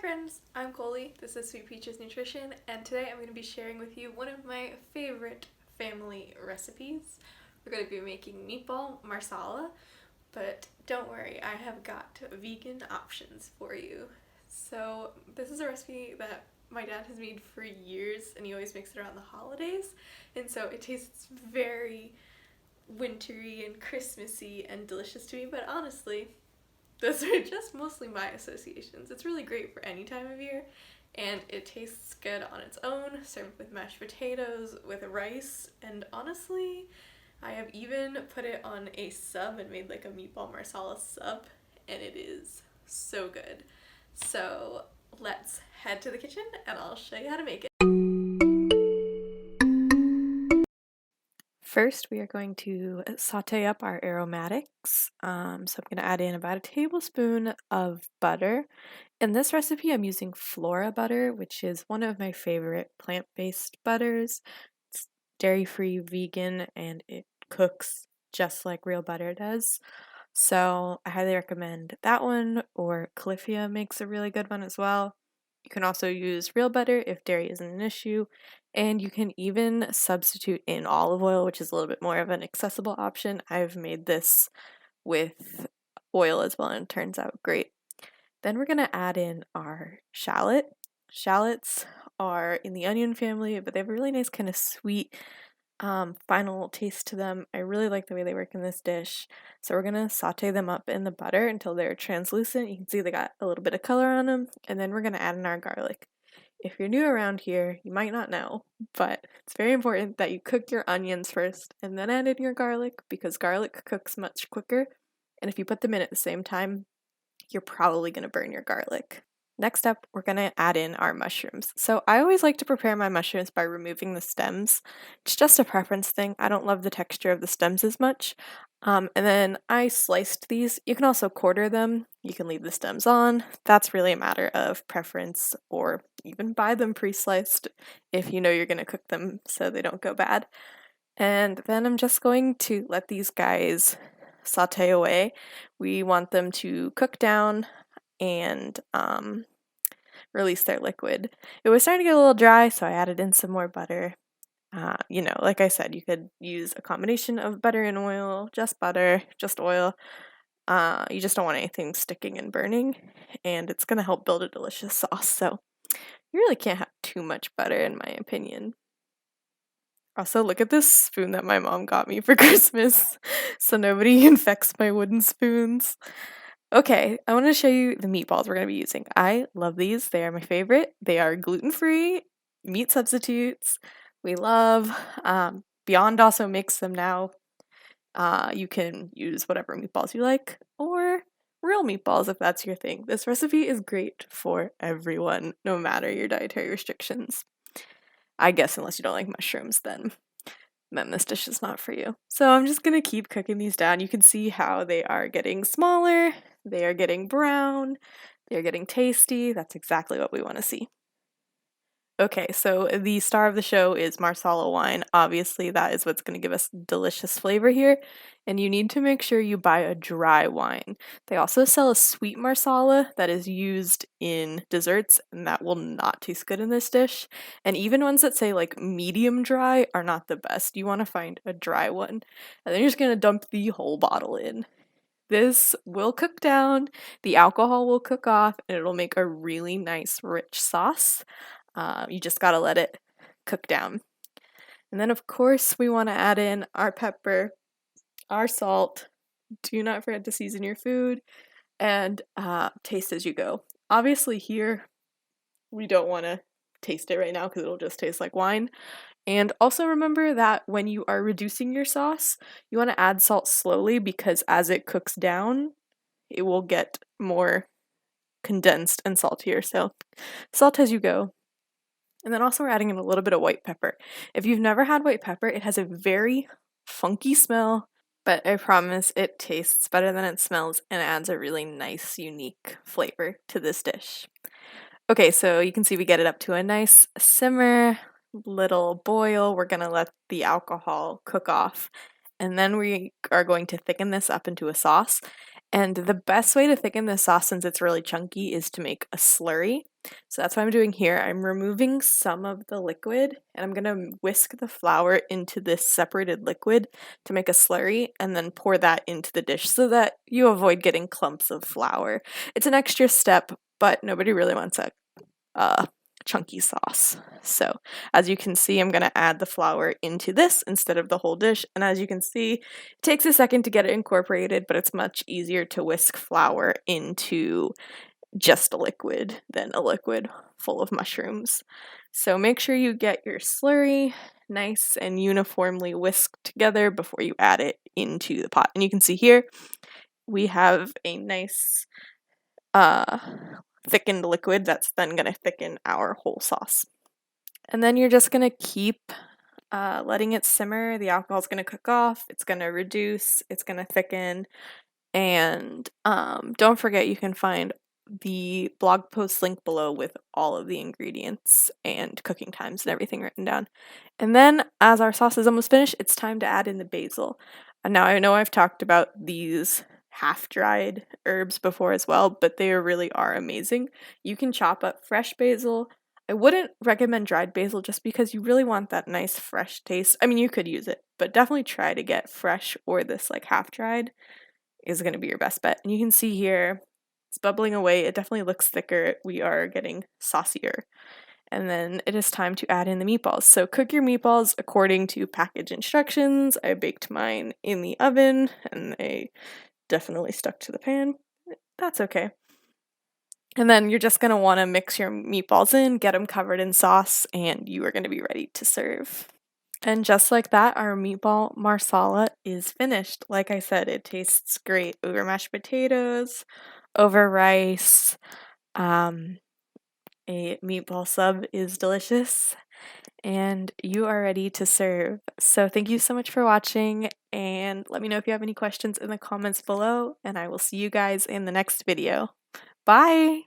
friends, I'm Coley, this is Sweet Peaches Nutrition, and today I'm going to be sharing with you one of my favorite family recipes. We're going to be making meatball marsala, but don't worry, I have got vegan options for you. So this is a recipe that my dad has made for years, and he always makes it around the holidays, and so it tastes very wintry and Christmassy and delicious to me, but honestly, those are just mostly my associations. It's really great for any time of year, and it tastes good on its own, served with mashed potatoes, with rice, and honestly, I have even put it on a sub and made like a meatball marsala sub, and it is so good. So let's head to the kitchen and I'll show you how to make it. First, we are going to saute up our aromatics. So I'm going to add in about a tablespoon of butter. In this recipe, I'm using Flora butter, which is one of my favorite plant-based butters. It's dairy-free, vegan, and it cooks just like real butter does. So I highly recommend that one, or Califia makes a really good one as well. You can also use real butter if dairy isn't an issue, and you can even substitute in olive oil, which is a little bit more of an accessible option. I've made this with oil as well, and it turns out great. Then we're going to add in our shallot. Shallots are in the onion family, but they have a really nice kind of sweet final taste to them. I really like the way they work in this dish. So we're going to saute them up in the butter until they're translucent. You can see they got a little bit of color on them. And then we're going to add in our garlic. If you're new around here, you might not know, but it's very important that you cook your onions first and then add in your garlic, because garlic cooks much quicker. And if you put them in at the same time, you're probably going to burn your garlic. Next up, we're going to add in our mushrooms. So I always like to prepare my mushrooms by removing the stems. It's just a preference thing. I don't love the texture of the stems as much. And then I sliced these. You can also quarter them. You can leave the stems on. That's really a matter of preference, or even buy them pre-sliced if you know you're going to cook them so they don't go bad. And then I'm just going to let these guys saute away. We want them to cook down and release their liquid. It was starting to get a little dry, so I added in some more butter. Like I said, you could use a combination of butter and oil, just butter, just oil. You just don't want anything sticking and burning, and it's going to help build a delicious sauce, so you really can't have too much butter in my opinion. Also, look at this spoon that my mom got me for Christmas, so nobody infects my wooden spoons. Okay, I want to show you the meatballs we're going to be using. I love these. They are my favorite. They are gluten-free meat substitutes. We love. Beyond also makes them now. You can use whatever meatballs you like, or real meatballs if that's your thing. This recipe is great for everyone, no matter your dietary restrictions. I guess unless you don't like mushrooms, then this dish is not for you. So I'm just going to keep cooking these down. You can see how they are getting smaller, they are getting brown, they are getting tasty. That's exactly what we want to see. Okay, so the star of the show is Marsala wine. Obviously, that is what's going to give us delicious flavor here, and you need to make sure you buy a dry wine. They also sell a sweet Marsala that is used in desserts, and that will not taste good in this dish. And even ones that say like medium dry are not the best. You want to find a dry one, and then you're just going to dump the whole bottle in. This will cook down, the alcohol will cook off, and it'll make a really nice rich sauce. You just gotta let it cook down. And then of course we want to add in our pepper, our salt. Do not forget to season your food, and taste as you go. Obviously here we don't want to taste it right now because it'll just taste like wine. And also remember that when you are reducing your sauce, you want to add salt slowly, because as it cooks down, it will get more condensed and saltier. So salt as you go. And then also we're adding in a little bit of white pepper. If you've never had white pepper, it has a very funky smell, but I promise it tastes better than it smells and adds a really nice, unique flavor to this dish. Okay, so you can see we get it up to a nice simmer, little boil. We're gonna let the alcohol cook off, and then we are going to thicken this up into a sauce. And the best way to thicken this sauce, since it's really chunky, is to make a slurry. So that's what I'm doing here. I'm removing some of the liquid and I'm gonna whisk the flour into this separated liquid to make a slurry and then pour that into the dish so that you avoid getting clumps of flour. It's an extra step, but nobody really wants a chunky sauce. So as you can see, I'm going to add the flour into this instead of the whole dish. And as you can see, it takes a second to get it incorporated, but it's much easier to whisk flour into just a liquid than a liquid full of mushrooms. So make sure you get your slurry nice and uniformly whisked together before you add it into the pot. And you can see here, we have a nice thickened liquid that's then going to thicken our whole sauce. And then you're just going to keep letting it simmer. The alcohol's going to cook off, it's going to reduce, it's going to thicken, and don't forget you can find the blog post link below with all of the ingredients and cooking times and everything written down. And then as our sauce is almost finished, it's time to add in the basil. And now I know I've talked about these half-dried herbs before as well, but they really are amazing. You can chop up fresh basil. I wouldn't recommend dried basil just because you really want that nice fresh taste. I mean, you could use it, but definitely try to get fresh or this like half-dried is going to be your best bet. And you can see here, it's bubbling away. It definitely looks thicker. We are getting saucier. And then it is time to add in the meatballs. So cook your meatballs according to package instructions. I baked mine in the oven and they definitely stuck to the pan. That's okay. And then you're just going to want to mix your meatballs in, get them covered in sauce, and you are going to be ready to serve. And just like that, our meatball marsala is finished. Like I said, it tastes great over mashed potatoes, over rice. A meatball sub is delicious, and you are ready to serve. So thank you so much for watching, and let me know if you have any questions in the comments below, and I will see you guys in the next video. Bye!